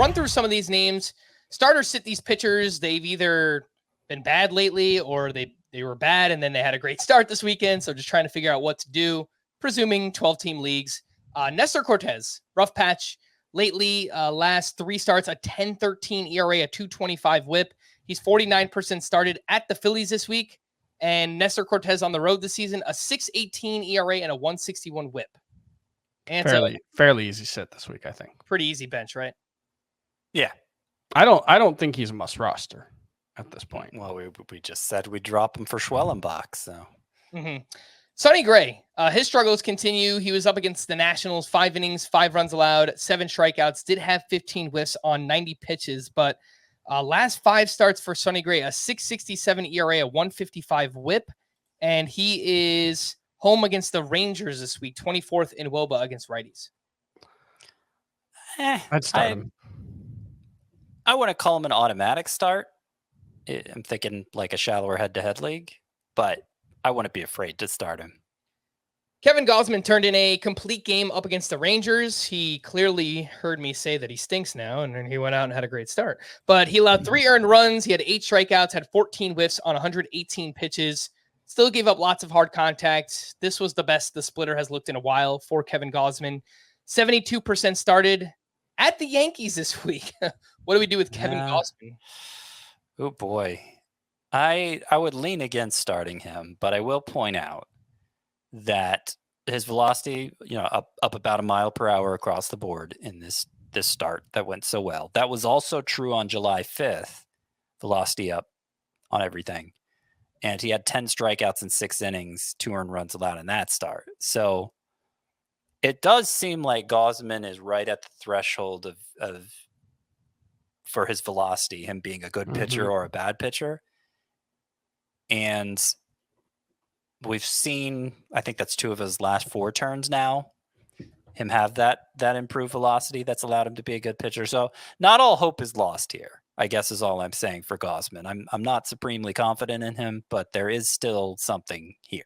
run through some of these names. Starters sit these pitchers. They've either been bad lately or they were bad and then they had a great start this weekend. So just trying to figure out what to do, presuming 12-team leagues. Nestor Cortes, rough patch lately, last 3 starts, a 10.13 ERA, a 2.25 whip. He's 49% started at the Phillies this week. And Nestor Cortes on the road this season, a 6.18 ERA and a 1.61 whip. And fairly easy sit this week, I think. Pretty easy bench, right? Yeah. I don't think he's a must roster at this point. Well, we just said we'd drop him for Schwellenbach, so. Mm-hmm. Sonny Gray, his struggles continue. He was up against the Nationals, 5 innings, 5 runs allowed, 7 strikeouts, did have 15 whiffs on 90 pitches, but last 5 starts for Sonny Gray, a 6.67 ERA, a 1.55 whip, and he is home against the Rangers this week, 24th in WOBA against righties. I'd start him. I want to call him an automatic start. I'm thinking like a shallower head-to-head league, but I wouldn't be afraid to start him. Kevin Gausman turned in a complete game up against the Rangers. He clearly heard me say that he stinks now, and then he went out and had a great start. But he allowed 3 earned runs. He had 8 strikeouts, had 14 whiffs on 118 pitches. Still gave up lots of hard contact. This was the best the splitter has looked in a while for Kevin Gausman. 72% started at the Yankees this week. What do we do with Kevin Gausman? Oh, boy. I would lean against starting him, but I will point out that his velocity, up about a mile per hour across the board in this start that went so well. That was also true on July 5th, velocity up on everything. And he had 10 strikeouts in 6 innings, 2 earned runs allowed in that start. So it does seem like Gausman is right at the threshold of for his velocity, him being a good pitcher or a bad pitcher. And we've seen, I think that's 2 of his last 4 turns now, him have that improved velocity that's allowed him to be a good pitcher. So not all hope is lost here, I guess is all I'm saying for Gausman. I'm not supremely confident in him, but there is still something here.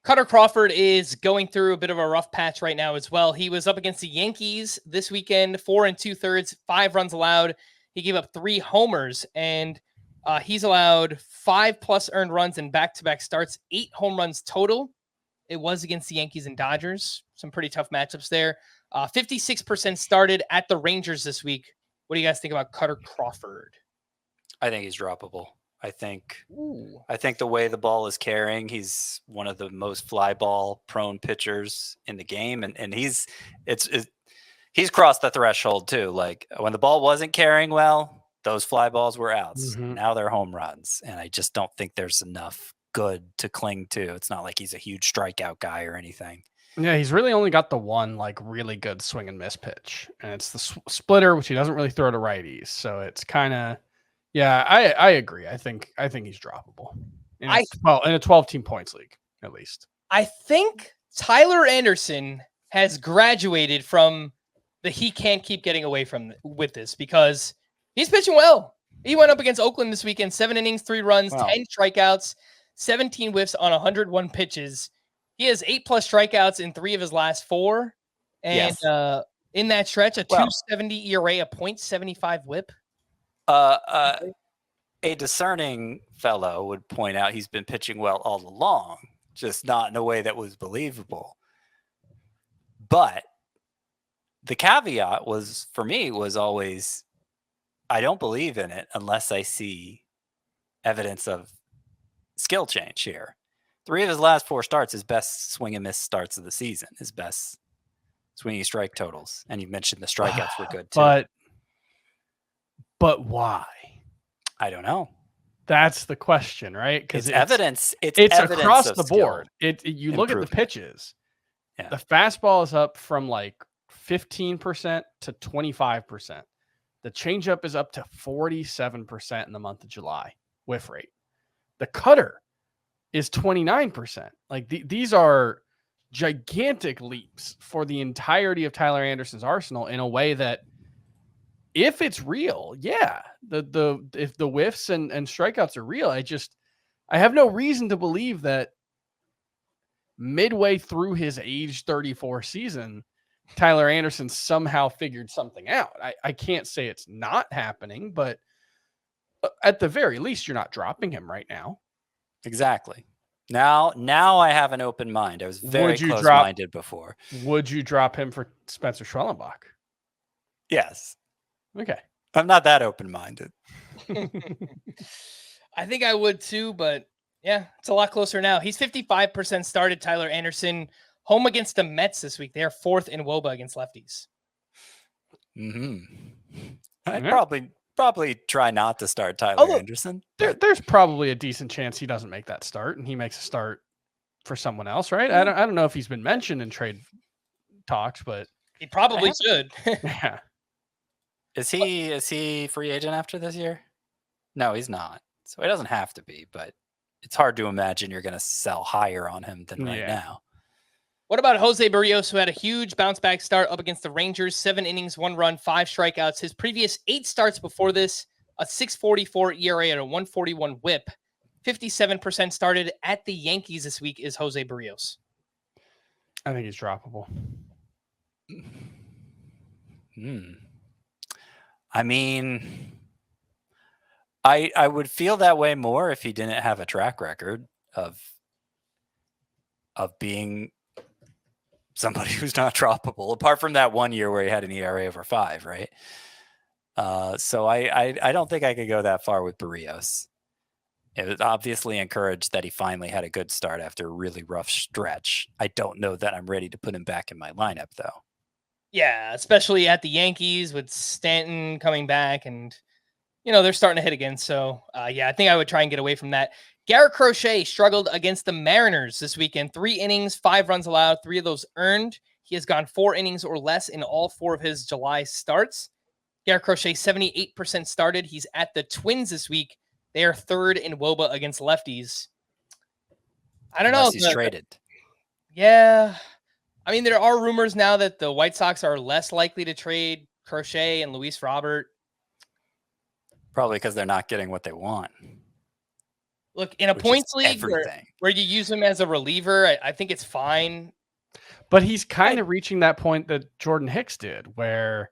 Cutter Crawford is going through a bit of a rough patch right now as well. He was up against the Yankees this weekend, 4 2/3, 5 runs allowed. He gave up 3 homers, and he's allowed 5+ earned runs in back-to-back starts, 8 home runs total. It was against the Yankees and Dodgers. Some pretty tough matchups there. 56% started at the Rangers this week. What do you guys think about Cutter Crawford? I think he's droppable. I think the way the ball is carrying, he's one of the most fly ball prone pitchers in the game. And he's crossed the threshold too. Like when the ball wasn't carrying well, those fly balls were outs. Now they're home runs. And I just don't think there's enough good to cling to. It's not like he's a huge strikeout guy or anything. Yeah, he's really only got the one like really good swing and miss pitch, and it's the splitter, which he doesn't really throw to righties. So it's kind of, yeah, I agree. I think he's droppable in a 12-team points league at least. I think Tyler Anderson has graduated from the he can't keep getting away from with this because he's pitching well. He went up against Oakland this weekend, 7 innings, 3 runs, 10 strikeouts, 17 whiffs on 101 pitches. He has 8+ strikeouts in 3 of his last 4. And in that stretch, a 2.70 ERA, a 0.75 whip. A discerning fellow would point out he's been pitching well all along, just not in a way that was believable. But the caveat was, for me, was always, I don't believe in it unless I see evidence of skill change here. 3 of his last 4 starts, his best swing and miss starts of the season, his best swinging strike totals. And you mentioned the strikeouts were good too. But why? I don't know. That's the question, right? Because it's evidence. It's evidence across the board. You look at the pitches. Yeah. The fastball is up from like 15% to 25%. The changeup is up to 47% in the month of July whiff rate. The cutter is 29%. Like these are gigantic leaps for the entirety of Tyler Anderson's arsenal in a way that, if it's real, if the whiffs and strikeouts are real, I have no reason to believe that midway through his age 34 season Tyler Anderson somehow figured something out. I can't say it's not happening, but at the very least, you're not dropping him right now. Exactly. Now I have an open mind. I was very close-minded before. Would you drop him for Spencer Schwellenbach? Yes. Okay. I'm not that open-minded. I think I would too, but yeah, it's a lot closer now. He's 55% started, Tyler Anderson. Home against the Mets this week. They are 4th in WOBA against lefties. I'd probably try not to start Tyler Anderson. There's probably a decent chance he doesn't make that start and he makes a start for someone else, right? I don't know if he's been mentioned in trade talks, but he probably should. Yeah. Is he free agent after this year? No, he's not. So he doesn't have to be, but it's hard to imagine you're going to sell higher on him than right now. What about Jose Barrios, who had a huge bounce back start up against the Rangers? 7 innings, 1 run, 5 strikeouts. His previous 8 starts before this, a 6.44 ERA and a 1.41 WHIP. 57% started at the Yankees this week is Jose Barrios. I think he's droppable. I mean, I would feel that way more if he didn't have a track record of being somebody who's not droppable, apart from that one year where he had an ERA over 5, right? So I don't think I could go that far with Barrios. It was obviously encouraged that he finally had a good start after a really rough stretch. I don't know that I'm ready to put him back in my lineup, though. Yeah, especially at the Yankees with Stanton coming back and, they're starting to hit again. So, I think I would try and get away from that. Garrett Crochet struggled against the Mariners this weekend. 3 innings, 5 runs allowed, 3 of those earned. He has gone 4 innings or less in all 4 of his July starts. Garrett Crochet, 78% started. He's at the Twins this week. They are 3rd in WOBA against lefties. I don't know. He's traded. Yeah. I mean, there are rumors now that the White Sox are less likely to trade Crochet and Luis Robert. Probably because they're not getting what they want. Look, in a points league where you use him as a reliever, I think it's fine. But he's kind of reaching that point that Jordan Hicks did, where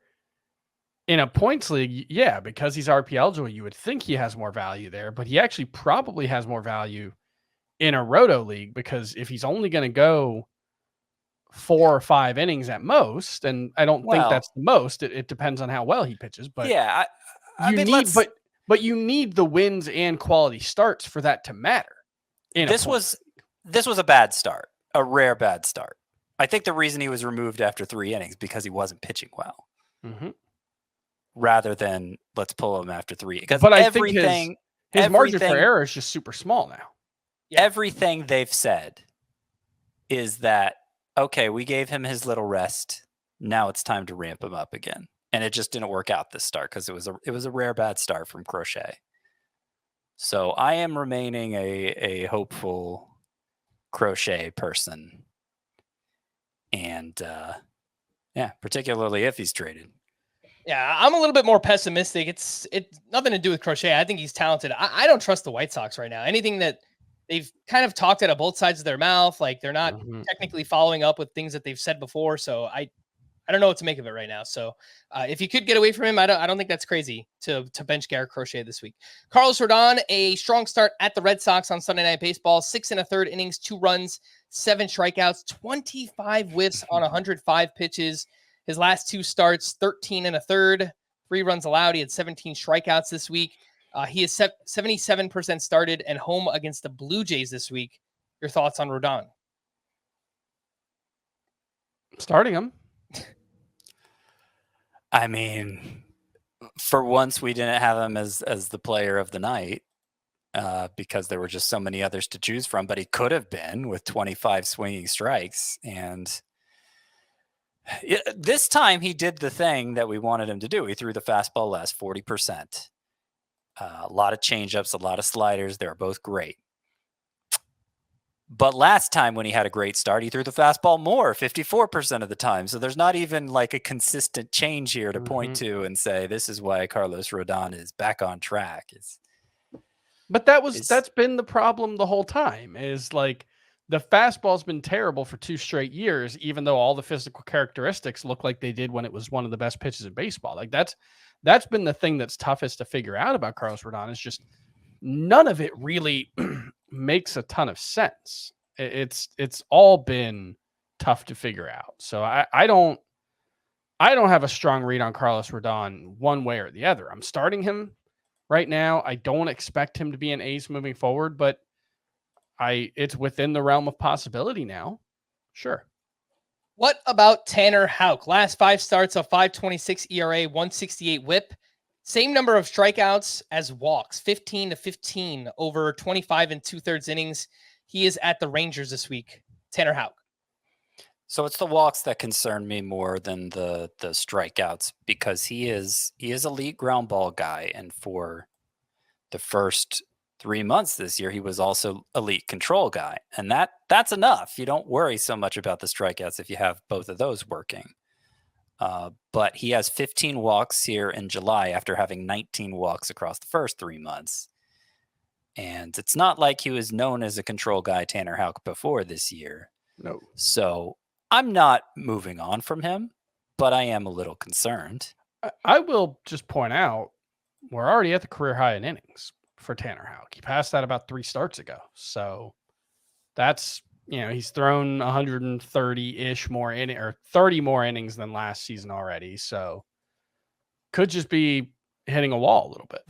in a points league, because he's RP eligible, you would think he has more value there, but he actually probably has more value in a roto league, because if he's only going to go 4 or 5 innings at most, and I don't think that's the most, it depends on how well he pitches, but you need the wins and quality starts for that to matter. This was a bad start, a rare bad start. I think the reason he was removed after 3 innings because he wasn't pitching well. Rather than let's pull him after 3. But I think his margin for error is just super small now. Everything they've said is that, okay, we gave him his little rest. Now it's time to ramp him up again. And it just didn't work out this start because it was a rare bad start from Crochet. So I am remaining a hopeful Crochet person. And particularly if he's traded. Yeah, I'm a little bit more pessimistic. It's nothing to do with Crochet. I think he's talented. I don't trust the White Sox right now. Anything that they've kind of talked out of both sides of their mouth, like they're not technically following up with things that they've said before. So I don't know what to make of it right now. So if you could get away from him, I don't think that's crazy to bench Garrett Crochet this week. Carlos Rodon, a strong start at the Red Sox on Sunday Night Baseball. 6 1/3 innings, 2 runs, 7 strikeouts, 25 whiffs on 105 pitches. His last 2 starts, 13 1/3, 3 runs allowed. He had 17 strikeouts this week. He is 77% started and home against the Blue Jays this week. Your thoughts on Rodon? Starting him. I mean, for once we didn't have him as the player of the night because there were just so many others to choose from, but he could have been with 25 swinging strikes. And this time he did the thing that we wanted him to do. He threw the fastball less, 40%. A lot of changeups, a lot of sliders. They were both great. But last time when he had a great start, he threw the fastball more, 54% of the time. So there's not even like a consistent change here to point to and say, this is why Carlos Rodon is back on track. But that's been the problem the whole time, is like the fastball's been terrible for 2 straight years, even though all the physical characteristics look like they did when it was one of the best pitches in baseball. Like that's been the thing that's toughest to figure out about Carlos Rodon, is just none of it really makes a ton of sense. It's all been tough to figure out. So I don't have a strong read on Carlos Rodon one way or the other. I'm starting him right now. I don't expect him to be an ace moving forward, but it's within the realm of possibility now. Sure. What about Tanner Houck? Last 5 starts, a 5.26 ERA, 168 WHIP. Same number of strikeouts as walks, 15-15 over 25 and 2/3 innings. He is at the Rangers this week. Tanner Houck. So it's the walks that concern me more than the strikeouts, because he is elite ground ball guy, and for the first 3 months this year, he was also elite control guy, and that's enough. You don't worry so much about the strikeouts if you have both of those working. But he has 15 walks here in July after having 19 walks across the first 3 months. And it's not like he was known as a control guy, Tanner Houck, before this year. No. So I'm not moving on from him, but I am a little concerned. I will just point out, we're already at the career high in innings for Tanner Houck. He passed that about 3 starts ago. So that's, he's thrown 130-ish more or 30 more innings than last season already. So could just be hitting a wall a little bit.